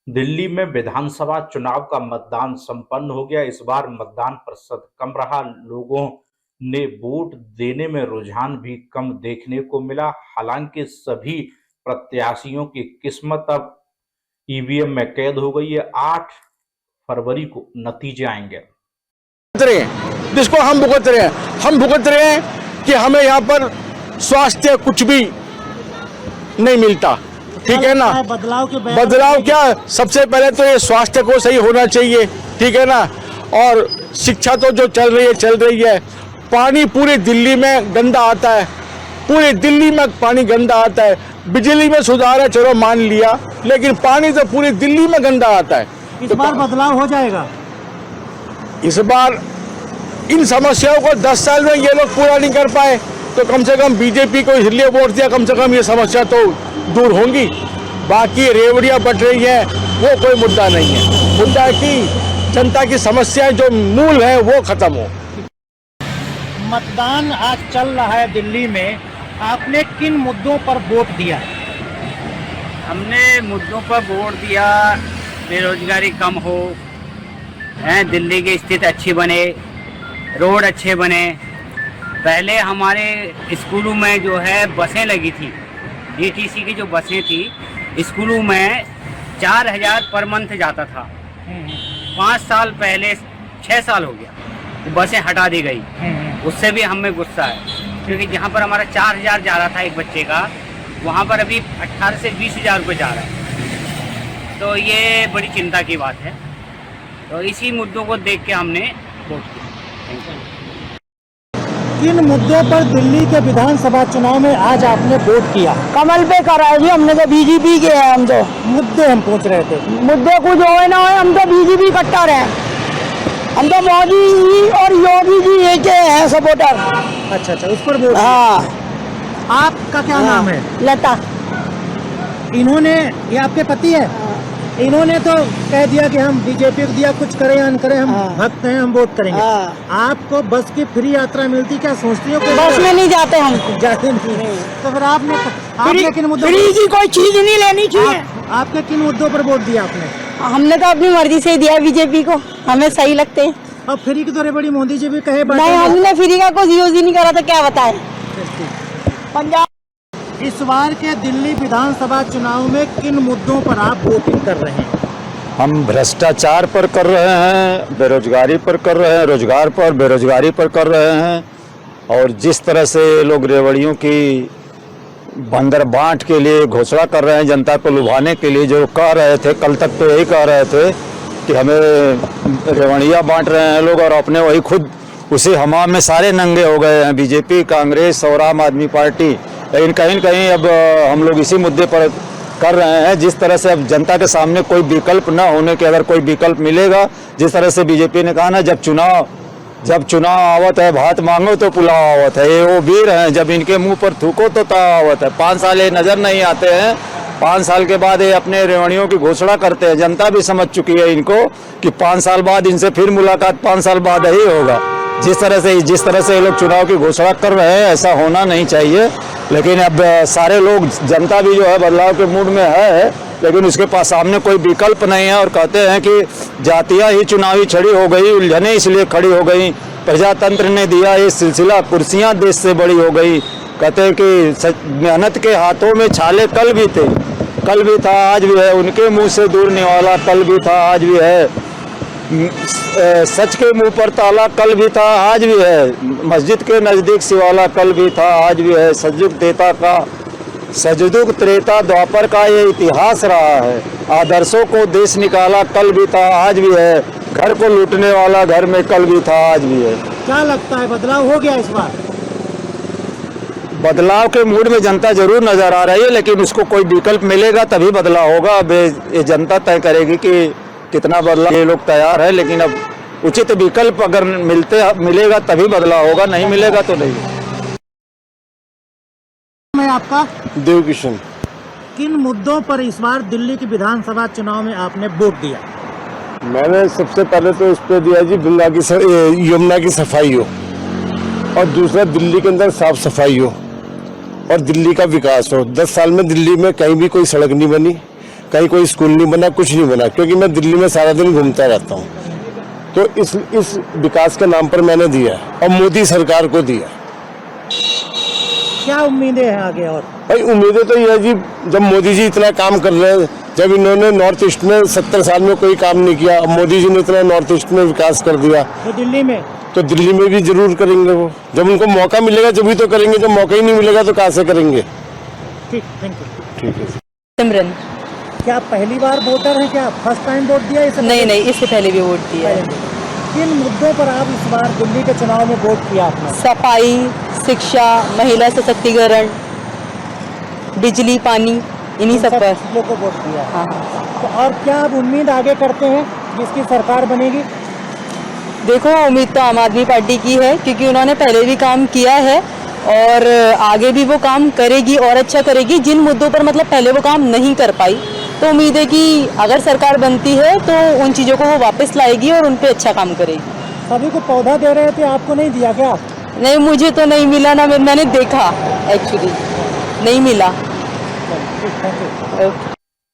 दिल्ली में विधानसभा चुनाव का मतदान संपन्न हो गया। इस बार मतदान प्रतिशत कम रहा। लोगों ने वोट देने में रुझान भी कम देखने को मिला। हालांकि सभी प्रत्याशियों की किस्मत अब ईवीएम में कैद हो गई है। 8 फरवरी को नतीजे आएंगे। जिसको हम भुगत रहे हैं कि हमें यहाँ पर स्वास्थ्य कुछ भी नहीं मिलता। ठीक है ना। बदलाव क्या, सबसे पहले तो ये स्वास्थ्य को सही होना चाहिए। ठीक है ना। और शिक्षा तो जो चल रही है। पानी पूरी दिल्ली में गंदा आता है, पूरी दिल्ली में पानी गंदा आता है। बिजली में सुधार है, चलो मान लिया, लेकिन पानी तो पूरी दिल्ली में गंदा आता है। इस बार बदलाव हो जाएगा। इस बार इन समस्याओं को 10 साल में ये लोग पूरा नहीं कर पाए तो कम से कम बीजेपी को इसलिए वोट दिया, कम से कम ये समस्या तो दूर होंगी। बाकी रेवड़ियां बट रही है वो कोई मुद्दा नहीं है। मुद्दा है कि जनता की समस्याएं जो मूल है वो खत्म हो। मतदान आज चल रहा है दिल्ली में, आपने किन मुद्दों पर वोट दिया? हमने मुद्दों पर वोट दिया, बेरोजगारी कम हो, दिल्ली की स्थिति अच्छी बने, रोड अच्छे बने। पहले हमारे स्कूलों में जो है बसें लगी थी, डीटीसी की जो बसें थी, स्कूलों में 4000 पर मंथ जाता था। 5 साल पहले, 6 साल हो गया, तो बसें हटा दी गई। उससे भी हमें गुस्सा है, क्योंकि जहाँ पर हमारा 4000 जा रहा था एक बच्चे का, वहाँ पर अभी 18 से 20,000 रुपये जा रहा है। तो ये बड़ी चिंता की बात है। तो इसी मुद्दों को देख के हमने वोट किया। किन मुद्दों पर दिल्ली के विधानसभा चुनाव में आज आपने वोट किया? कमल पे करा है जी, हमने तो बीजेपी के हैं। हम तो मुद्दे हम पूछ रहे थे। मुद्दे कुछ हो ना हो, हम तो बीजेपी कट्टा रहे। हम तो मोदी जी और योगी जी ये के हैं सपोर्टर। अच्छा, उस पर वोट। हाँ। आपका क्या नाम है? लता। इन्होंने, ये आपके पति है? इन्होंने तो कह दिया कि हम बीजेपी को दिया, कुछ करें या न करें, हम भक्त हैं, हम वोट करेंगे। आपको बस की फ्री यात्रा मिलती, क्या सोचती हो? बस में नहीं जाते हम। जाते नहीं। तो फिर आपने किन मुद्दों? फ्री की कोई चीज नहीं लेनी चाहिए। आपके किन मुद्दों पर वोट दिया आपने? हमने तो अपनी मर्जी से दिया बीजेपी को, हमें सही लगते हैं। अब फ्री की तो बड़ी मोदी जी भी कहे। नहीं, हमने फ्री का कुछ यूज ही नहीं करा था, क्या बताए। पंजाब इस बार के दिल्ली विधानसभा चुनाव में किन मुद्दों पर आप वोटिंग कर रहे हैं? हम भ्रष्टाचार पर कर रहे हैं, बेरोजगारी पर कर रहे हैं, रोजगार पर, बेरोजगारी पर कर रहे हैं। और जिस तरह से लोग रेवड़ियों की बंदर बांट के लिए घोषणा कर रहे हैं, जनता को लुभाने के लिए, जो कह रहे थे कल तक तो यही कह रहे थे कि हमें रेवड़ियाँ बांट रहे हैं लोग, और अपने वही खुद उसी हमाम में सारे नंगे हो गए हैं, बीजेपी, कांग्रेस और आम आदमी पार्टी। लेकिन कहीं न कहीं अब हम लोग इसी मुद्दे पर कर रहे हैं। जिस तरह से अब जनता के सामने कोई विकल्प न होने के, अगर कोई विकल्प मिलेगा, जिस तरह से बीजेपी ने कहा ना, जब चुनाव आवत है भात मांगो तो पुलाव आवत है, ये वो वीर हैं, जब इनके मुंह पर थूको तो ताव आवत है। 5 साल ये नजर नहीं आते हैं, 5 साल के बाद ये अपने रेवड़ियों की घोषणा करते हैं। जनता भी समझ चुकी है इनको कि 5 साल बाद इनसे फिर मुलाकात 5 साल बाद ही होगा। जिस तरह से ये लोग चुनाव की घोषणा कर रहे हैं, ऐसा होना नहीं चाहिए। लेकिन अब सारे लोग, जनता भी जो है बदलाव के मूड में है, लेकिन उसके पास सामने कोई विकल्प नहीं है। और कहते हैं कि जातियां ही चुनावी छड़ी हो गई, उलझने इसलिए खड़ी हो गई, प्रजातंत्र ने दिया ये सिलसिला, कुर्सियां देश से बड़ी हो गई। कहते हैं कि मेहनत के हाथों में छाले कल भी थे, कल भी था आज भी है, उनके मुंह से दूर निवाला कल भी था आज भी है, सच के मुंह पर ताला कल भी था आज भी है, मस्जिद के नज़दीक शिवाला कल भी था आज भी है, सजदुग त्रेता द्वापर का ये इतिहास रहा है, आदर्शों को देश निकाला कल भी था आज भी है, घर को लूटने वाला घर में कल भी था आज भी है। क्या लगता है, बदलाव हो गया इस बार? बदलाव के मूड में जनता जरूर नजर आ रही है, लेकिन उसको कोई विकल्प मिलेगा तभी बदलाव होगा। अब ये जनता तय करेगी कि कितना बदलाव। ये लोग तैयार है, लेकिन अब उचित विकल्प अगर मिलेगा तभी बदलाव होगा, नहीं मिलेगा तो नहीं। मैं आपका देव किशन। किन मुद्दों पर इस बार दिल्ली की विधानसभा चुनाव में आपने वोट दिया? मैंने सबसे पहले तो इस पे दिया जी, यमुना की सफाई हो, और दूसरा दिल्ली के अंदर साफ सफाई हो, और दिल्ली का विकास हो। 10 साल में दिल्ली में कहीं भी कोई सड़क नहीं बनी, कहीं कोई स्कूल नहीं बना, कुछ नहीं बना, क्योंकि मैं दिल्ली में सारा दिन घूमता रहता हूँ। तो इस विकास के नाम पर मैंने दिया और मोदी सरकार को दिया। क्या उम्मीदें हैं आगे? और भाई उम्मीदें तो ये है जी, जब मोदी जी इतना काम कर रहे हैं, जब इन्होंने नॉर्थ ईस्ट में 70 साल में कोई काम नहीं किया, अब मोदी जी ने इतना नॉर्थ ईस्ट में विकास कर दिया, तो दिल्ली में भी जरूर करेंगे वो। जब उनको मौका मिलेगा जब भी तो करेंगे, जब मौका ही नहीं मिलेगा तो कहाँ से करेंगे। ठीक, थैंक यू। ठीक है। सिमरन। क्या आप पहली बार वोटर हैं? क्या फर्स्ट टाइम वोट दिया? नहीं, इससे पहले भी वोट दिया है। किन मुद्दों पर आप इस बार दिल्ली के चुनाव में वोट किया आपने? सफाई, शिक्षा, महिला सशक्तिकरण, बिजली, पानी, इन्हीं सब पर। चीजों को वोट दिया। हाँ। तो और क्या आप उम्मीद आगे करते हैं जिसकी सरकार बनेगी? देखो, उम्मीद तो आम आदमी पार्टी की है, क्योंकि उन्होंने पहले भी काम किया है और आगे भी वो काम करेगी और अच्छा करेगी। जिन मुद्दों पर मतलब पहले वो काम नहीं कर पाई, तो उम्मीद है कि अगर सरकार बनती है तो उन चीज़ों को वो वापस लाएगी और उन पे अच्छा काम करेगी। सभी को पौधा दे रहे थे, आपको नहीं दिया क्या? नहीं, मुझे तो नहीं मिला ना, मैंने देखा, एक्चुअली नहीं मिला। ठीक, थैंक यू। ओके।